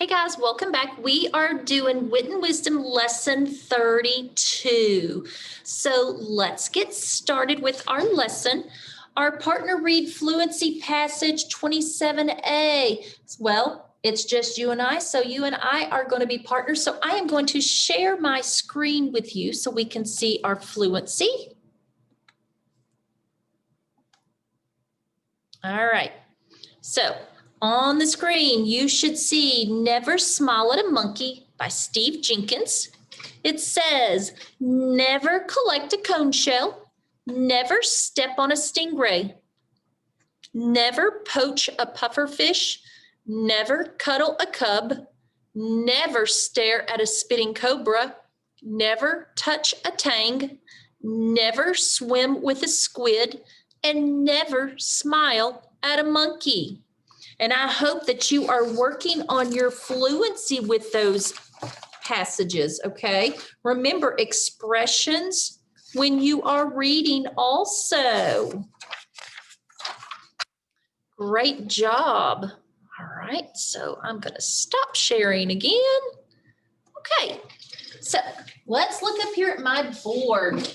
Hey guys, welcome back. We are doing Wit and Wisdom lesson 32. So let's get started with our lesson. Our partner read fluency passage 27A. Well, it's just you and I, so you and I are going to be partners. So I am going to share my screen with you so we can see our fluency. All right. So on the screen, you should see Never Smile at a Monkey by Steve Jenkins. It says, never collect a cone shell, never step on a stingray, never poach a pufferfish, never cuddle a cub, never stare at a spitting cobra, never touch a tang, never swim with a squid, and never smile at a monkey. And I hope that you are working on your fluency with those passages, okay? Remember expressions when you are reading also. Great job. All right, so I'm going to stop sharing again. Okay, so let's look up here at my board.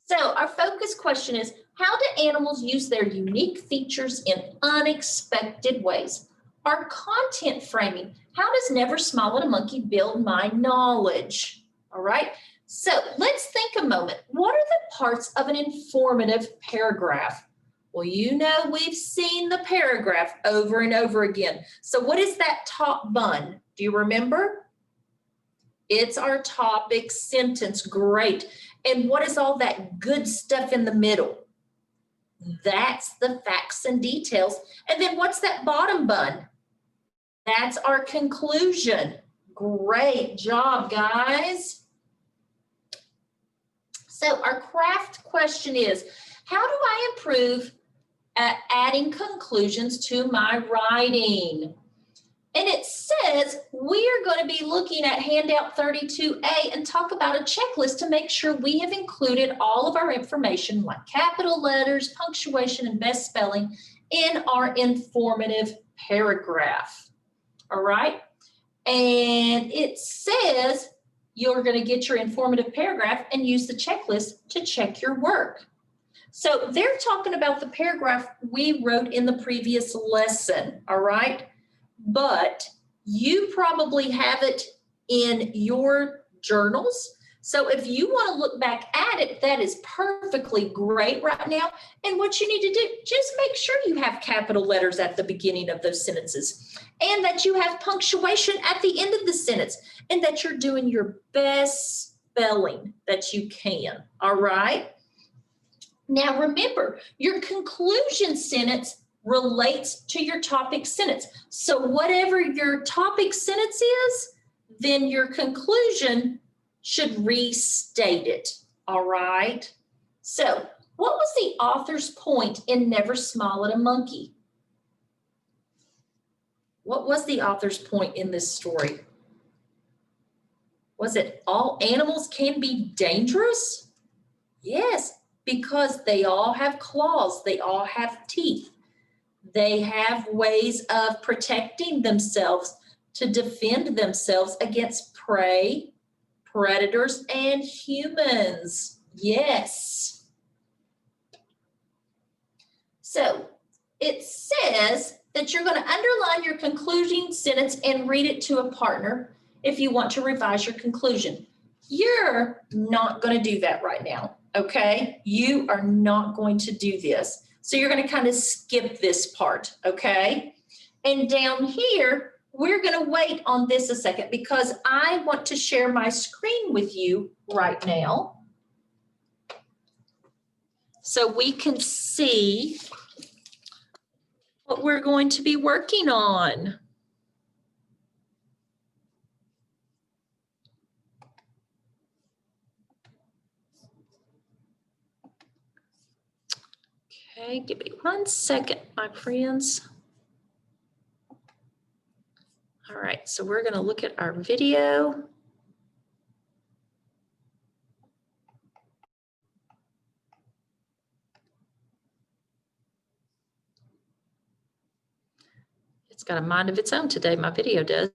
So our focus question is, how do animals use their unique features in unexpected ways? Our content framing, how does Never Smile at a Monkey build my knowledge? All right, so let's think a moment. What are the parts of an informative paragraph? Well, you know we've seen the paragraph over and over again. So what is that top bun? Do you remember? It's our topic sentence. Great. And what is all that good stuff in the middle? That's the facts and details. And then what's that bottom bun? That's our conclusion. Great job, guys. So our craft question is, how do I improve at adding conclusions to my writing? And it says we are going to be looking at handout 32A and talk about a checklist to make sure we have included all of our information like capital letters, punctuation, and best spelling in our informative paragraph. All right. And it says you're going to get your informative paragraph and use the checklist to check your work. So they're talking about the paragraph we wrote in the previous lesson. All right. But you probably have it in your journals. So if you want to look back at it, that is perfectly great right now. And what you need to do, just make sure you have capital letters at the beginning of those sentences and that you have punctuation at the end of the sentence and that you're doing your best spelling that you can. All right. Now remember, your conclusion sentence relates to your topic sentence. So whatever your topic sentence is, then your conclusion should restate it. All right. So what was the author's point in Never Smile at a Monkey? What was the author's point in this story? Was it all animals can be dangerous? Yes, because they all have claws, they all have teeth. They have ways of protecting themselves to defend themselves against prey, predators, and humans. Yes. So it says that you're going to underline your concluding sentence and read it to a partner if you want to revise your conclusion. You're not going to do that right now, okay? You are not going to do this. So you're going to kind of skip this part, okay? And down here, we're going to wait on this a second because I want to share my screen with you right now so we can see what we're going to be working on. Okay, give me 1 second, my friends. All right, so we're going to look at our video. It's got a mind of its own today, my video does.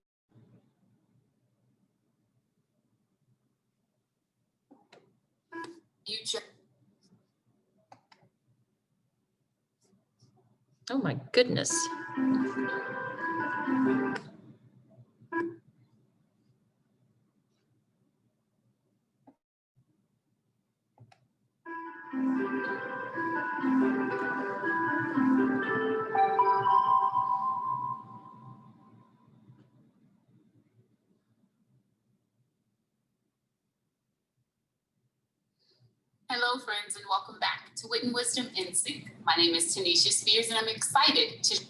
Oh my goodness. Hello, friends, and welcome back to Wit and Wisdom in Sync. My name is Tanisha Spears, and I'm excited to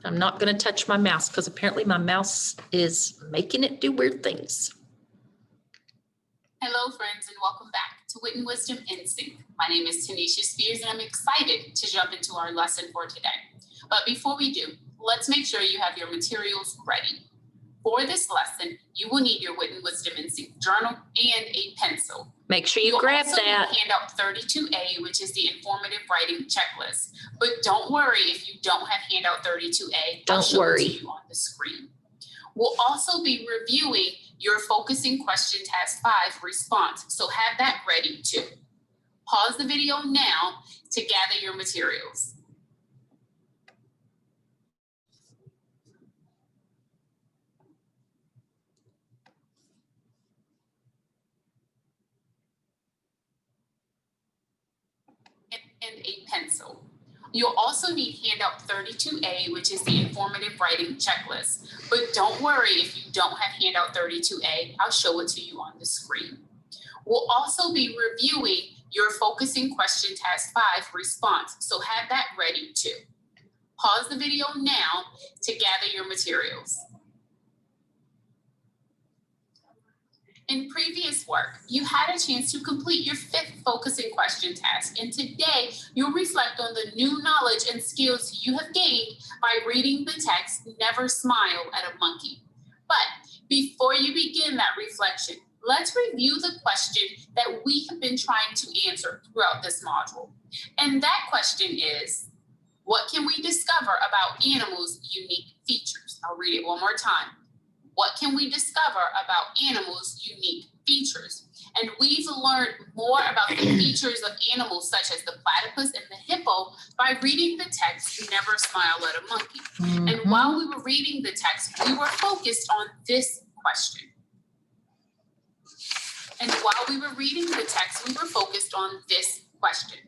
I'm not going to touch my mouse because apparently my mouse is making it do weird things. Hello, friends, and welcome back to Wit and Wisdom in Sync. My name is Tanisha Spears, and I'm excited to jump into our lesson for today. But before we do, let's make sure you have your materials ready. For this lesson, you will need your Wit and Wisdom in Sync journal and a pencil. Make sure you grab also that. Need handout 32A, which is the informative writing checklist. But don't worry if you don't have handout 32A. Don't I'll show worry. it to you on the screen. We'll also be reviewing your focusing question task 5 response. So have that ready too. Pause the video now to gather your materials. And a pencil. You'll also need handout 32A, which is the informative writing checklist. But don't worry if you don't have handout 32A, I'll show it to you on the screen. We'll also be reviewing your focusing question task 5 response, so have that ready too. Pause the video now to gather your materials. In previous work, you had a chance to complete your 5th focusing question task, and today you'll reflect on the new knowledge and skills you have gained by reading the text, Never Smile at a Monkey. But before you begin that reflection, let's review the question that we have been trying to answer throughout this module. And that question is, what can we discover about animals' unique features? I'll read it one more time. What can we discover about animals' unique features? And we've learned more about the features of animals such as the platypus and the hippo by reading the text, Never Smile at a Monkey. Mm-hmm. And while we were reading the text, we were focused on this question. And while we were reading the text, we were focused on this question.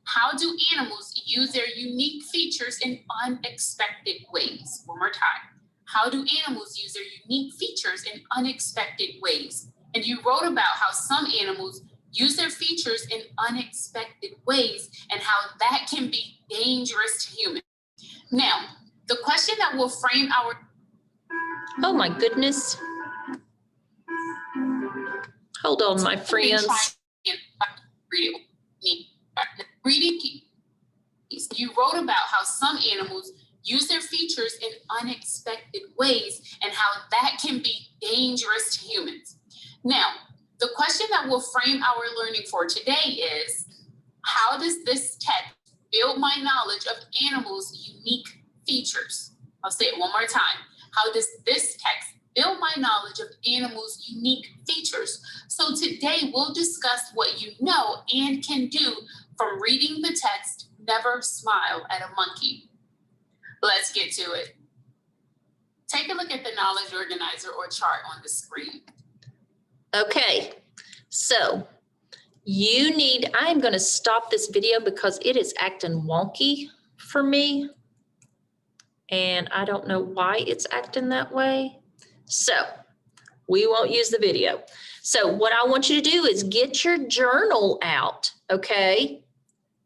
How do animals use their unique features in unexpected ways? One more time. How do animals use their unique features in unexpected ways? And you wrote about how some animals use their features in unexpected ways and how that can be dangerous to humans. Now, the question that will frame our... Oh my goodness. Hold on, my friends. Reading, you wrote about how some animals use their features in unexpected ways and how that can be dangerous to humans. Now, the question that will frame our learning for today is, how does this text build my knowledge of animals' unique features? I'll say it one more time. How does this text build my knowledge of animals' unique features? So today we'll discuss what you know and can do from reading the text, Never Smile at a Monkey. Let's get to it. Take a look at the knowledge organizer or chart on the screen. Okay, so I'm going to stop this video because it is acting wonky for me. And I don't know why it's acting that way. So we won't use the video. So what I want you to do is get your journal out, okay?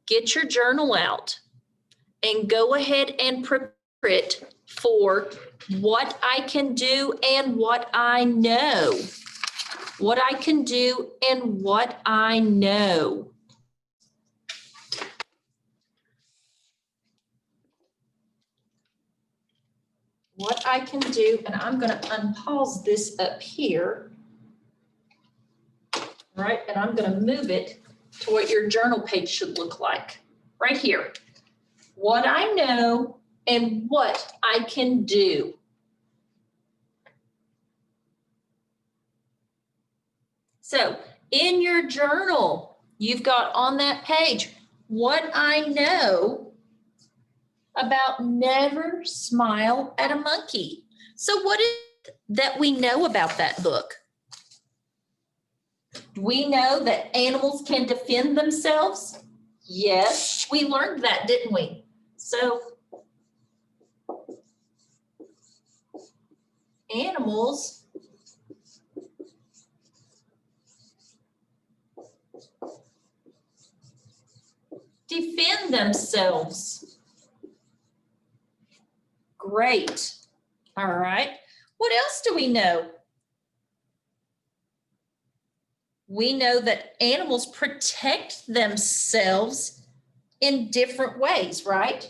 Get your journal out and go ahead and prepare it for what I can do and what I know. What I can do and what I know. What I can do, and I'm going to unpause this up here. All right, and I'm gonna move it to what your journal page should look like, right here. What I know and what I can do. So in your journal, you've got on that page, what I know about never smile at a monkey. So what is it that we know about that book? We know that animals can defend themselves. Yes, we learned that, didn't we? So animals defend themselves. Great. All right. What else do we know? We know that animals protect themselves in different ways, right?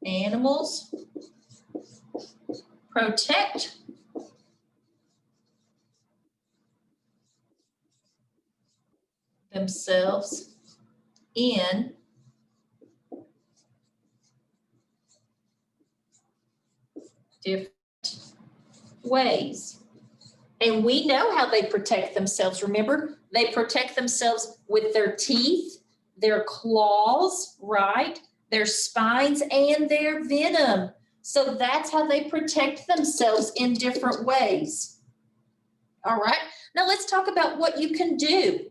Animals protect themselves in different ways. And we know how they protect themselves. Remember, they protect themselves with their teeth, their claws, right? Their spines and their venom. So that's how they protect themselves in different ways. All right, now let's talk about what you can do.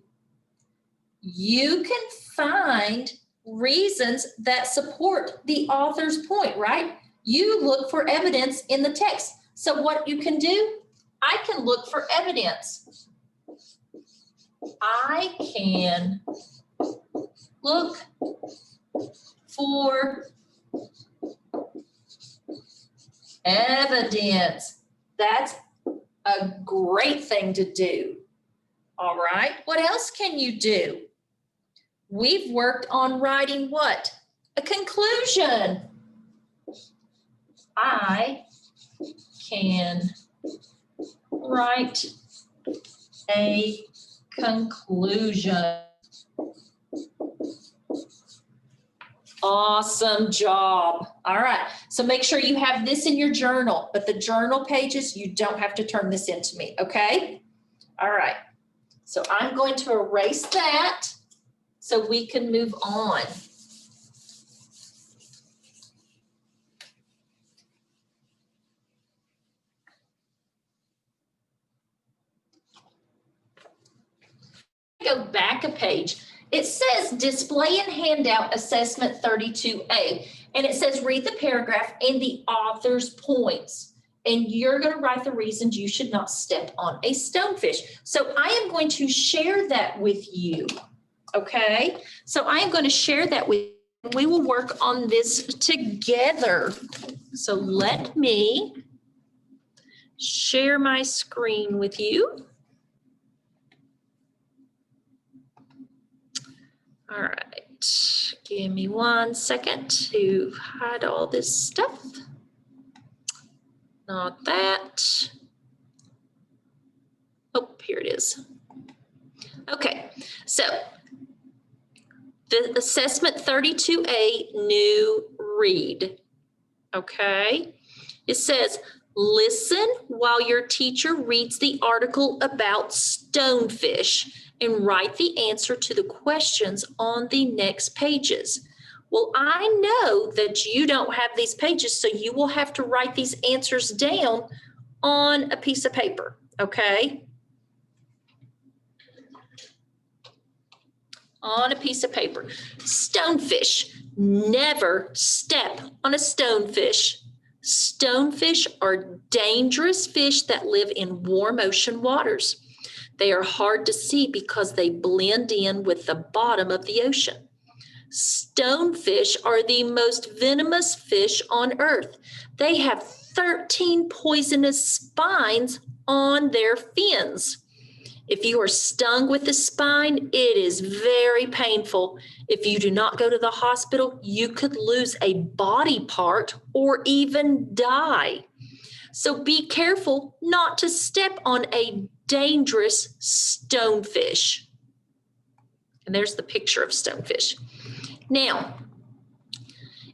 You can find reasons that support the author's point, right? You look for evidence in the text. So what you can do, I can look for evidence. I can look for evidence. That's a great thing to do. All right, what else can you do? We've worked on writing what? A conclusion. I can write a conclusion. Awesome job. All right, so make sure you have this in your journal, but the journal pages, you don't have to turn this into me, okay? All right, so I'm going to erase that so we can move on. Go back a page. It says display and handout assessment 32A, and it says read the paragraph and the author's points. And you're going to write the reasons you should not step on a stonefish. So I am going to share that with you. Okay, so I am going to share that with you. We will work on this together. So let me share my screen with you. All right, give me 1 second to hide all this stuff. Not that. Oh, here it is. Okay, so the assessment 32A new read, okay? It says, listen while your teacher reads the article about stonefish and write the answer to the questions on the next pages. Well, I know that you don't have these pages, so you will have to write these answers down on a piece of paper, okay? On a piece of paper. Stonefish, never step on a stonefish. Stonefish are dangerous fish that live in warm ocean waters. They are hard to see because they blend in with the bottom of the ocean. Stonefish are the most venomous fish on earth. They have 13 poisonous spines on their fins. If you are stung with the spine, it is very painful. If you do not go to the hospital, you could lose a body part or even die. So be careful not to step on a dangerous stonefish. And there's the picture of stonefish. Now,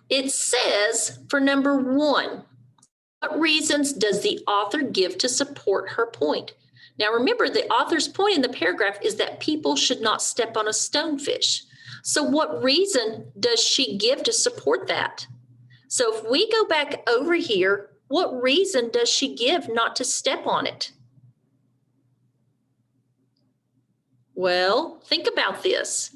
it says for number 1, what reasons does the author give to support her point? Now remember, the author's point in the paragraph is that people should not step on a stonefish. So what reason does she give to support that? So if we go back over here, what reason does she give not to step on it? Well, think about this.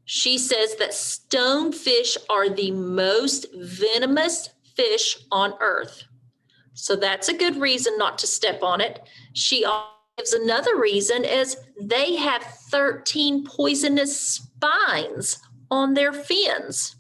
She says that stonefish are the most venomous fish on earth. So that's a good reason not to step on it. She gives another reason is they have 13 poisonous spines on their fins.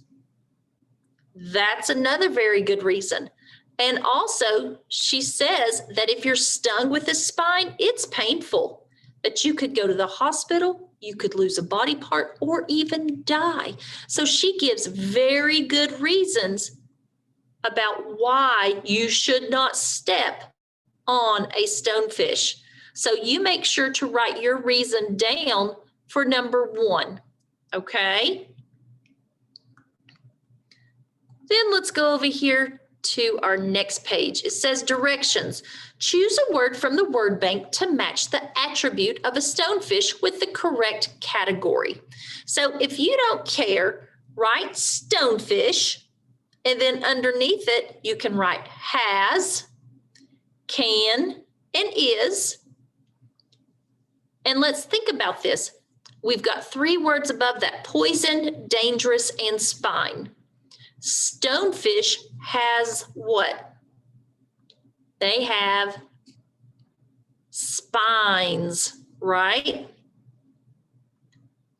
That's another very good reason. And also, she says that if you're stung with a spine, it's painful, but you could go to the hospital, you could lose a body part, or even die. So she gives very good reasons about why you should not step on a stonefish. So you make sure to write your reason down for number 1, okay? Then let's go over here to our next page. It says directions. Choose a word from the word bank to match the attribute of a stonefish with the correct category. So if you don't care, write stonefish, and then underneath it, you can write has, can, and is. And let's think about this. We've got 3 words above that: poison, dangerous, and spine. Stonefish has what? They have spines, right?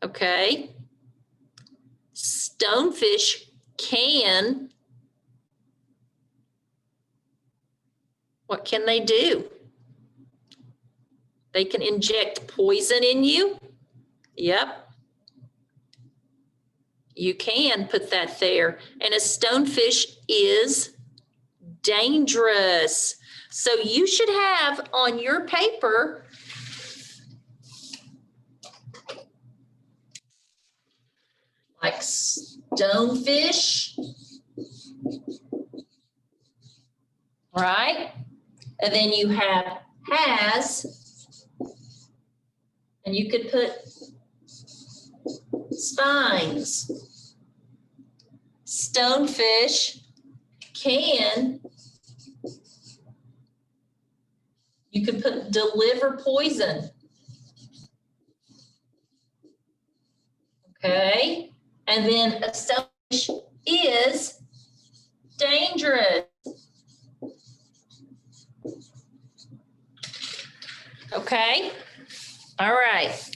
Okay. Stonefish can, what can they do? They can inject poison in you. Yep. You can put that there. And a stonefish is dangerous. So you should have on your paper like stonefish, right? And then you have has, and you could put spines. Stonefish can, you could put deliver poison. Okay, and then a stonefish is dangerous. Okay, all right.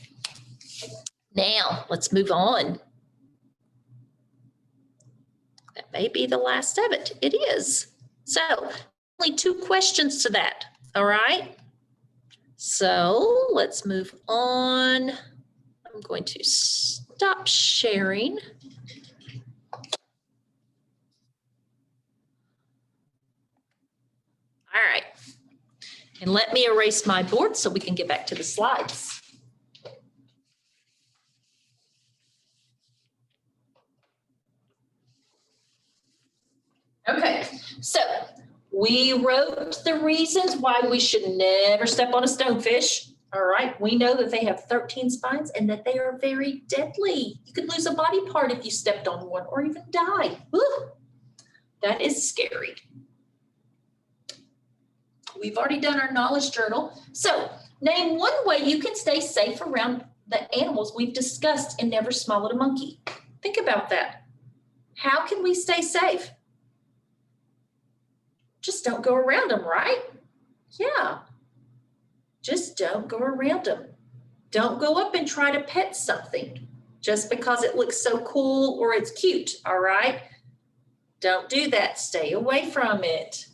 Now let's move on. That may be the last of it. It is. So only 2 questions to that. All right. So let's move on. I'm going to stop sharing. All right. And let me erase my board so we can get back to the slides. Okay, so we wrote the reasons why we should never step on a stonefish. All right, we know that they have 13 spines and that they are very deadly. You could lose a body part if you stepped on one or even die. Woo! That is scary. We've already done our knowledge journal. So name one way you can stay safe around the animals we've discussed in Never Smile at a Monkey. Think about that. How can we stay safe? Just don't go around them, right? Yeah. Just don't go around them. Don't go up and try to pet something just because it looks so cool or it's cute, all right? Don't do that. Stay away from it.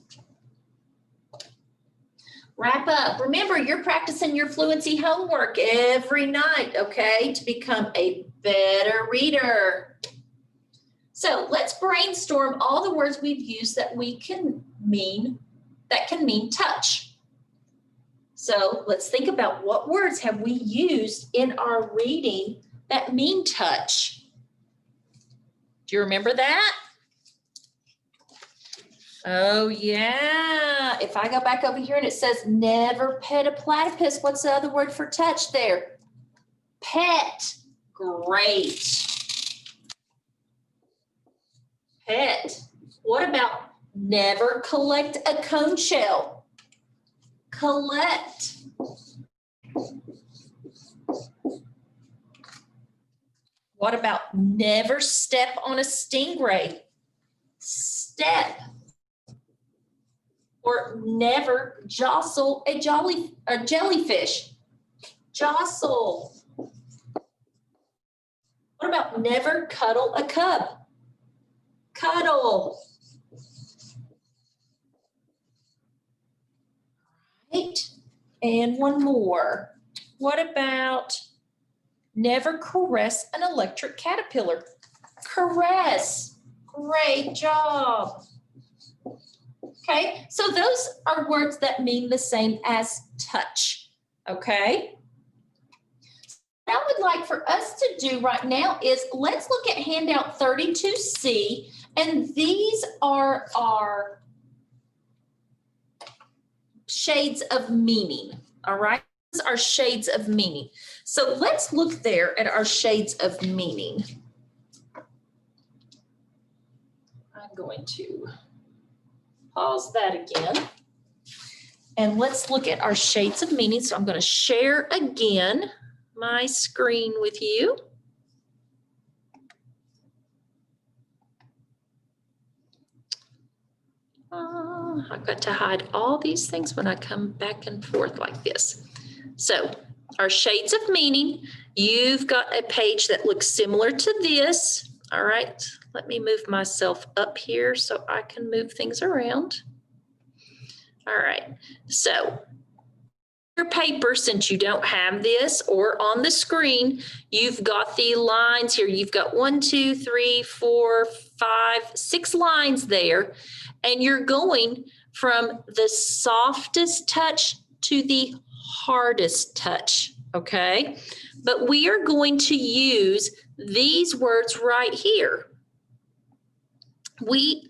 wrap up. Remember, you're practicing your fluency homework every night, okay, to become a better reader. So let's brainstorm all the words we've used that can mean touch. So let's think about what words have we used in our reading that mean touch. Do you remember that? Oh yeah, if I go back over here and it says never pet a platypus, what's the other word for touch there? Pet. Great. Pet. What about never collect a cone shell? Collect. What about never step on a stingray? Step. Or never jostle a jellyfish? Jostle. What about never cuddle a cub? Cuddle. Right. And one more. What about never caress an electric caterpillar? Caress. Great job. Okay, so those are words that mean the same as touch. Okay. What I would like for us to do right now is let's look at handout 32C, and these are our shades of meaning. All right, these are shades of meaning. So let's look there at our shades of meaning. I'm going to pause that again. And let's look at our shades of meaning. So I'm going to share again my screen with you. I've got to hide all these things when I come back and forth like this. So our shades of meaning, you've got a page that looks similar to this. All right, let me move myself up here so I can move things around. All right, so your paper, since you don't have this or on the screen, you've got the lines here. You've got 1, 2, 3, 4, 5, 6 lines there, and you're going from the softest touch to the hardest touch, okay? But we are going to use these words right here. We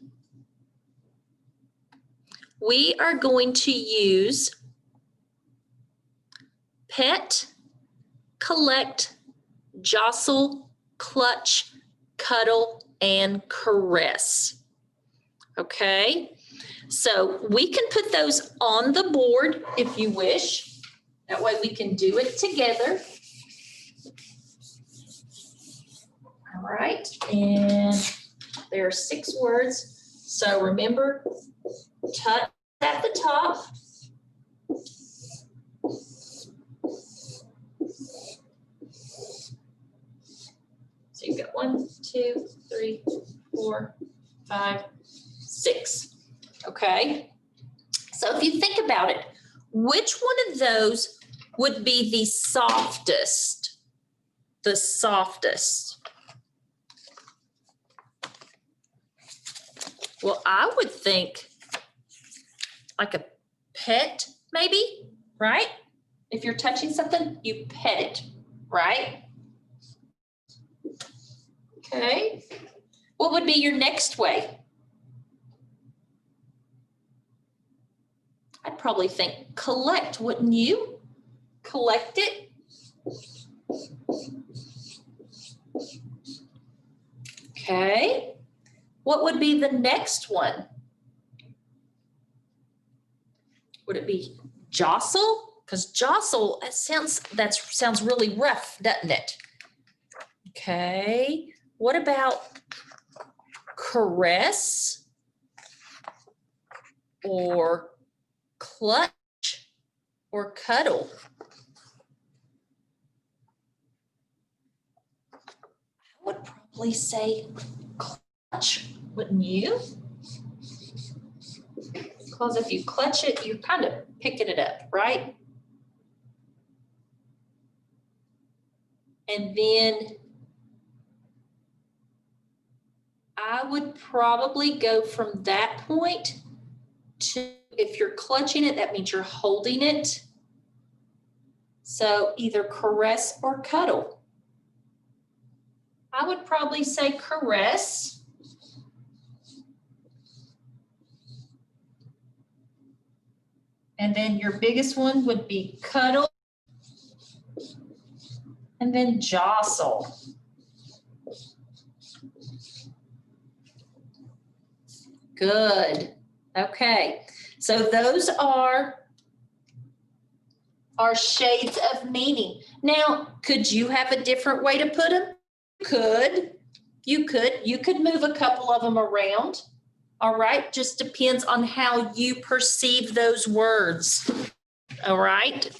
are going to use pet, collect, jostle, clutch, cuddle, and caress. Okay, so we can put those on the board if you wish. That way we can do it together. All right, and there are 6 words. So remember, touch at the top. So you've got 1, 2, 3, 4, 5, 6. Okay. So if you think about it, which one of those would be the softest? The softest. Well, I would think like a pet, maybe, right? If you're touching something, you pet it, right? Okay. What would be your next way? I'd probably think collect, wouldn't you? Collect it. Okay. What would be the next one? Would it be jostle? Because jostle, that sounds really rough, doesn't it? Okay. What about caress or clutch or cuddle? I would probably say clutch, wouldn't you? Because if you clutch it, you're kind of picking it up, right? And then I would probably go from that point to, if you're clutching it, that means you're holding it. So either caress or cuddle. I would probably say caress. And then your biggest one would be cuddle. And then jostle. Good. Okay. So those are our shades of meaning. Now, could you have a different way to put them? You could move a couple of them around. All right. Just depends on how you perceive those words. All right.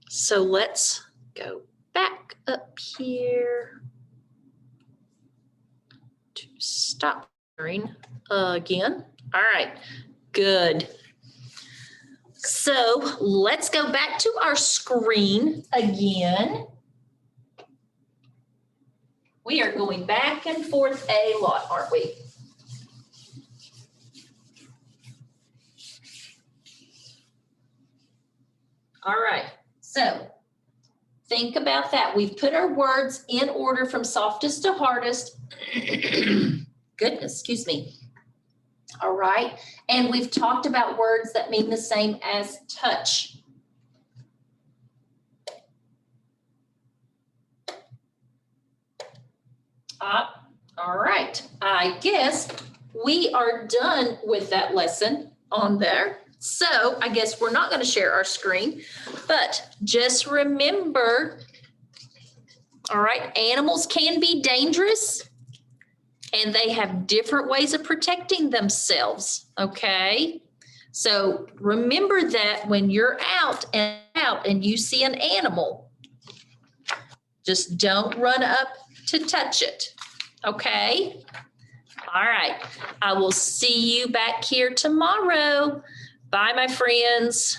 So let's go back up here to stop sharing again. All right, good. So let's go back to our screen again. We are going back and forth a lot, aren't we? All right, so think about that. We've put our words in order from softest to hardest. Goodness, excuse me. All right, and we've talked about words that mean the same as touch. All right, I guess we are done with that lesson on there. So I guess we're not going to share our screen, but just remember, all right, animals can be dangerous and they have different ways of protecting themselves, okay? So remember that when you're out and you see an animal, just don't run up to touch it, okay? All right, I will see you back here tomorrow. Bye, my friends.